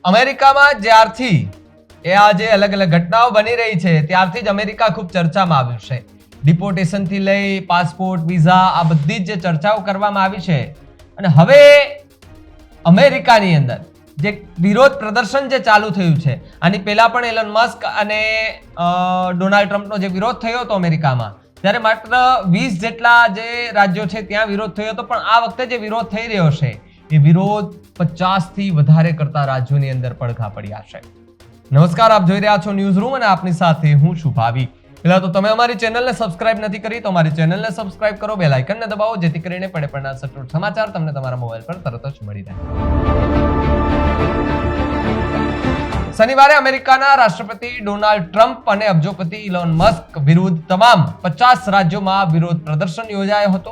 અમેરિકામાં જ્યારથી આ જે અલગ અલગ ઘટનાઓ બની રહી છે ત્યારથી જ અમેરિકા ખૂબ ચર્ચામાં આવ્યું છે. ડિપોર્ટેશનથી લઈ પાસપોર્ટ, વિઝા, આ બધી જ ચર્ચાઓ કરવામાં આવી છે. અને હવે અમેરિકાની અંદર જે વિરોધ પ્રદર્શન જે ચાલુ થયું છે, આની પહેલા પણ એલન મસ્ક અને ડોનાલ્ડ ટ્રમ્પનો જે વિરોધ થયો હતો અમેરિકામાં, ત્યારે માત્ર 20 જેટલા જે રાજ્યો છે ત્યાં વિરોધ થયો હતો, પણ આ વખતે જે વિરોધ થઈ રહ્યો છે એ વિરોધ 50 થી વધારે કરતા રાજ્યોની અંદર પડઘા પડ્યા છે. નમસ્કાર, આપ જોઈ રહ્યા છો ન્યૂઝ રૂમ અને આપની સાથે હું છું ભાવી. પહેલા તો તમે અમારી ચેનલને સબસ્ક્રાઇબ નથી કરી તો અમારી ચેનલને સબસ્ક્રાઇબ કરો, બેલ આઇકનને દબાવો જેથી કરીને પડે પડના સચોટ સમાચાર તમને તમારા મોબાઈલ પર તરત જ મળી રહે. શનિવારે અમેરિકાના રાષ્ટ્રપતિ ડોનાલ્ડ ટ્રમ્પ અને અબજોપતિ ઇલોન મસ્ક વિરુદ્ધ તમામ 50 રાજ્યોમાં વિરોધ પ્રદર્શન યોજાયો હતો.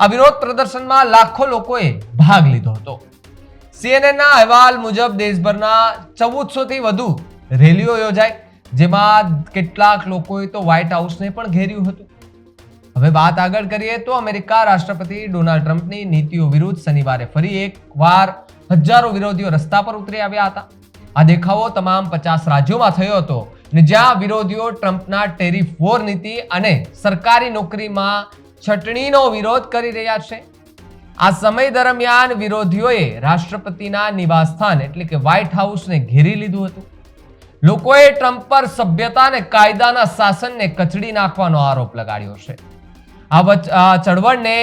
આ વિરોધ પ્રદર્શનમાં લાખો લોકોએ ભાગ લીધો હતો. CNN ના અહેવાલ મુજબ દેશભરના 1400 થી વધુ રેલીઓ યોજાઈ, જેમાં કેટલાક લોકોએ તો વ્હાઇટ હાઉસને પણ ઘેર્યું હતું. હવે વાત આગળ કરીએ તો અમેરિકા રાષ્ટ્રપતિ ડોનાલ્ડ ટ્રમ્પની નીતિઓ વિરુદ્ધ શનિવારે ફરી એકવાર હજારો વિરોધીઓ રસ્તા પર ઉતરી આવ્યા હતા. આ દેખાવો તમામ 50 રાજ્યોમાં થયો હતો, અને જ્યાં વિરોધીઓ ટ્રમ્પના ટેરિફ વોર નીતિ અને સરકારી નોકરીમાં છટણીનો વિરોધ કરી રહ્યા છે. આ સમય દરમિયાન વિરોધીઓએ રાષ્ટ્રપતિના નિવાસસ્થાન એટલે કે વ્હાઇટ હાઉસને ઘેરી લીધું હતું. લોકોએ ટ્રમ્પ પર સભ્યતા અને કાયદાના શાસનને કચડી નાખવાનો આરોપ લગાડ્યો છે. આ ચળવળને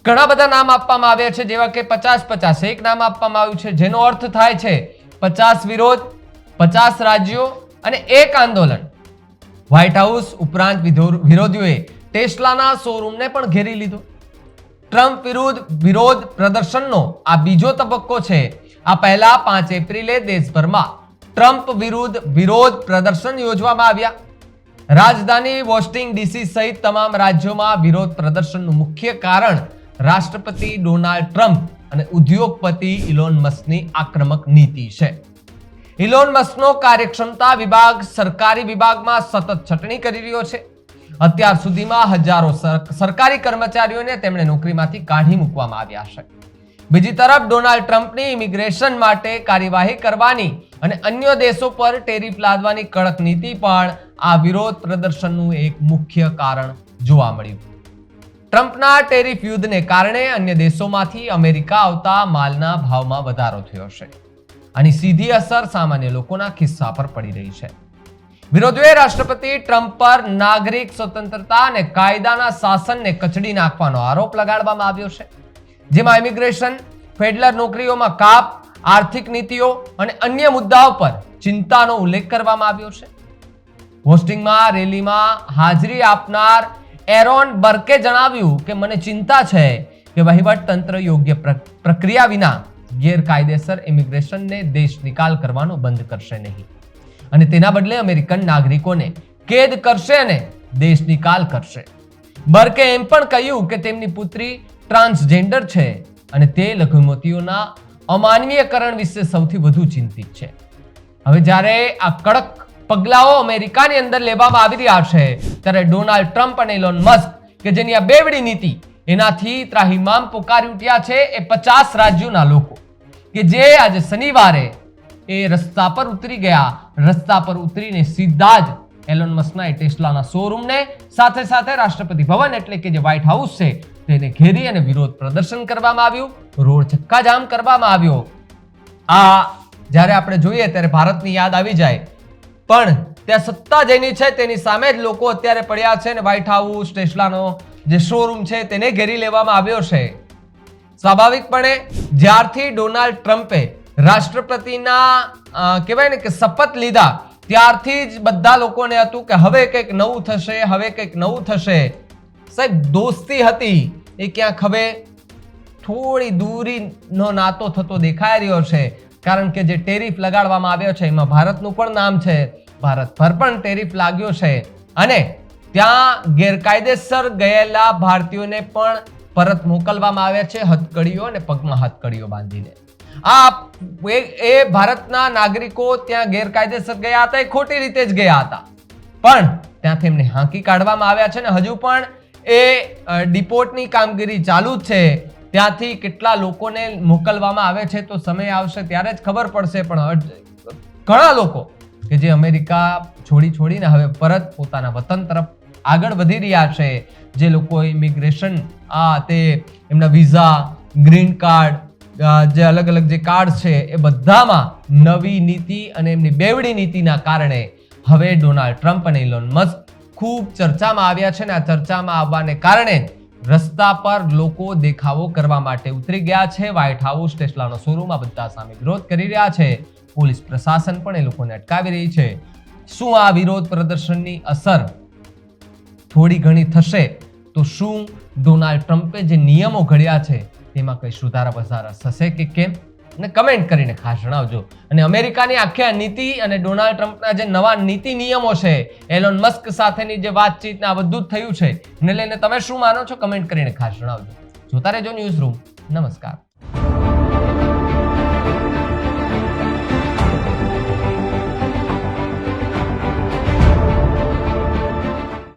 ઘણા બધા નામ આપવામાં આવ્યા છે, જેવા કે 50-50 એક નામ આપવામાં આવ્યું છે, જેનો અર્થ થાય છે 50 વિરોધ, 50 રાજ્યો અને એક આંદોલન. વ્હાઇટ હાઉસ ઉપરાંત વિરોધીઓએ ટેસ્લાના શોરૂમને પણ ઘેરી લીધો. ટ્રમ્પ વિરુદ્ધ વિરોધ પ્રદર્શનનો આ બીજો તબક્કો છે. આ પહેલા 5 એપ્રિલે દેશભરમાં ટ્રમ્પ વિરુદ્ધ વિરોધ પ્રદર્શન યોજવામાં આવ્યા. રાજધાની વોશિંગ્ટન ડીસી સહિત તમામ રાજ્યોમાં વિરોધ પ્રદર્શનનું મુખ્ય કારણ રાષ્ટ્રપતિ ડોનાલ્ડ ટ્રમ્પ અને ઉદ્યોગપતિ ઇલોન મસ્કની આક્રમક નીતિ છે. ઇલોન મસ્કનો કાર્યક્ષમતા વિભાગ સરકારી વિભાગમાં સતત છટણી કરી રહ્યો છે. અત્યાર સુધીમાં હજારો સરકારી કર્મચારીઓને તેમણે નોકરીમાંથી કાઢી મૂકવામાં આવ્યા છે. બીજી તરફ ડોનાલ્ડ ટ્રમ્પની ઇમિગ્રેશન માટે કાર્યવાહી કરવાની અને અન્ય દેશો પર ટેરિફ લાદવાની કડક નીતિ પણ આ વિરોધ પ્રદર્શનનું એક મુખ્ય કારણ જોવા મળ્યું. ટ્રમ્પના ટેરિફ યુદ્ધને કારણે અન્ય દેશોમાંથી અમેરિકા આવતા માલના ભાવમાં વધારો થયો છે. આની સીધી અસર સામાન્ય લોકોના ખિસ્સા પર પડી રહી છે. વિરોધીઓએ રાષ્ટ્રપતિ ટ્રમ્પ પર નાગરિક સ્વતંત્રતા અને કાયદાના શાસનને કચડી નાખવાનો આરોપ લગાડવામાં આવ્યો છે, જેમાં ઇમિગ્રેશન, ફેડરલ નોકરીઓમાં કાપ, આર્થિક નીતિઓ અને અન્ય મુદ્દાઓ પર ચિંતાનો ઉલ્લેખ કરવામાં આવ્યો છે. હોસ્ટિંગમાં રેલીમાં હાજરી આપનાર એરોન બર્કે જણાવ્યું કે મને ચિંતા છે કે વહીવટ તંત્ર યોગ્ય પ્રક્રિયા વિના ગેરકાયદેસર ઇમિગ્રેશનને દેશ નિકાલ કરવાનો બંધ કરશે નહીં અને તેના બદલે અમેરિકન નાગરિકોને કેદ કરશે અને દેશ નિકાલ કરશે. બર્કે એમ પણ કહ્યું કે તેમની પુત્રી ટ્રાન્સજેન્ડર છે અને તે લઘુમતીઓના અમાનવીયકરણ વિશે સૌથી વધુ ચિંતિત છે. હવે જ્યારે આ કડક પગલાઓ અમેરિકાની અંદર લેવામાં આવી રહ્યા છે, ત્યારે ડોનાલ્ડ ટ્રમ્પ અને ઇલોન મસ્ક કે જેની આ બેવડી નીતિ એનાથી ત્રાહિમામ પોકારી ઉઠ્યા છે એ 50 રાજ્યોના લોકો કે જે આજે શનિવારે એ રસ્તા પર ઉતરી ગયા. રસ્તા પર ઉતરીને સીધા જ એલોન મસ્કના ટેસ્લાના શોરૂમને સાથે સાથે રાષ્ટ્રપતિ ભવન એટલે કે જે વ્હાઇટ હાઉસ છે તેને ઘેરી અને વિરોધ પ્રદર્શન કરવામાં આવ્યું, રોડ ચક્કાજામ કરવામાં આવ્યો. આ જ્યારે આપણે જોઈએ ત્યારે ભારતની યાદ આવી જાય, પણ ત્યાં સત્તા જેની છે તેની સામે જ લોકો અત્યારે પડ્યા છે અને વ્હાઇટ હાઉસ, ટેસ્લાનો જે શોરૂમ છે તેને ઘેરી લેવામાં આવ્યો છે. સ્વાભાવિકપણે જ્યારથી ડોનાલ્ડ ટ્રમ્પે રાષ્ટ્રપતિના કહેવાય ને કે શપથ લીધા ત્યારથી જ બધા લોકોને હતું કે હવે કંઈક નવું થશે, હવે કંઈક નવું થશે. સાહેબ, દોસ્તી હતી એ ક્યાંક હવે થોડી દૂરીનો નાતો થતો દેખાઈ રહ્યો છે, કારણ કે જે ટેરિફ લગાડવામાં આવ્યો છે એમાં ભારતનું પણ નામ છે. ભારત પર પણ ટેરિફ લાગ્યો છે અને ત્યાં ગેરકાયદેસર ગયેલા ભારતીયોને પણ પરત મોકલવામાં આવ્યા છે, હથકડીઓ અને પગમાં હથકડીઓ બાંધીને. એ ભારતના નાગરિકો ત્યાં ગેરકાયદેસર ગયા હતા, એ ખોટી રીતે જ ગયા હતા, પણ ત્યાંથી એમને હાંકી કાઢવામાં આવ્યા છે અને હજુ પણ એ ડિપોર્ટની કામગીરી ચાલુ જ છે. ત્યાંથી કેટલા લોકોને મોકલવામાં આવે છે તો સમય આવશે ત્યારે જ ખબર પડશે. પણ ઘણા લોકો કે જે અમેરિકા છોડીને હવે પરત પોતાના વતન તરફ આગળ વધી રહ્યા છે, જે લોકો ઇમિગ્રેશન તે એમના વિઝા, ગ્રીન કાર્ડ, જે અલગ અલગ જે કાર્ડ છે એ બધામાં નવી નીતિ અને એમની બેવડી નીતિના કારણે હવે ડોનાલ્ડ ટ્રમ્પ અને ઇલોન મસ્ક ખૂબ ચર્ચામાં આવ્યા છે. ને આ ચર્ચામાં આવવાને કારણે રસ્તા પર લોકો દેખાવો કરવા માટે ઉતરી ગયા છે. વ્હાઇટ હાઉસ, ટેસ્લાનો શોરૂમ, આ બધા સામે વિરોધ કરી રહ્યા છે. પોલીસ પ્રશાસન પણ એ લોકોને અટકાવી રહી છે. શું આ વિરોધ પ્રદર્શનની અસર થોડી ઘણી થશે? તો શું ડોનાલ્ડ ટ્રમ્પે જે નિયમો ઘડ્યા છે તેમાં કઈ સુધારા વધારા થશે કે કેમ? અને કમેન્ટ કરીને ખાસ જણાવજો. અને અમેરિકાની આખી આ નીતિ અને ડોનાલ્ડ ટ્રમ્પના જે નવા નીતિ નિયમો છે, એલોન મસ્ક સાથેની જે વાતચીત આ બધું જ થયું છે, એને લઈને તમે શું માનો છો? કમેન્ટ કરીને ખાસ જણાવજો. જોતા રહેજો ન્યૂઝ રૂમ. નમસ્કાર.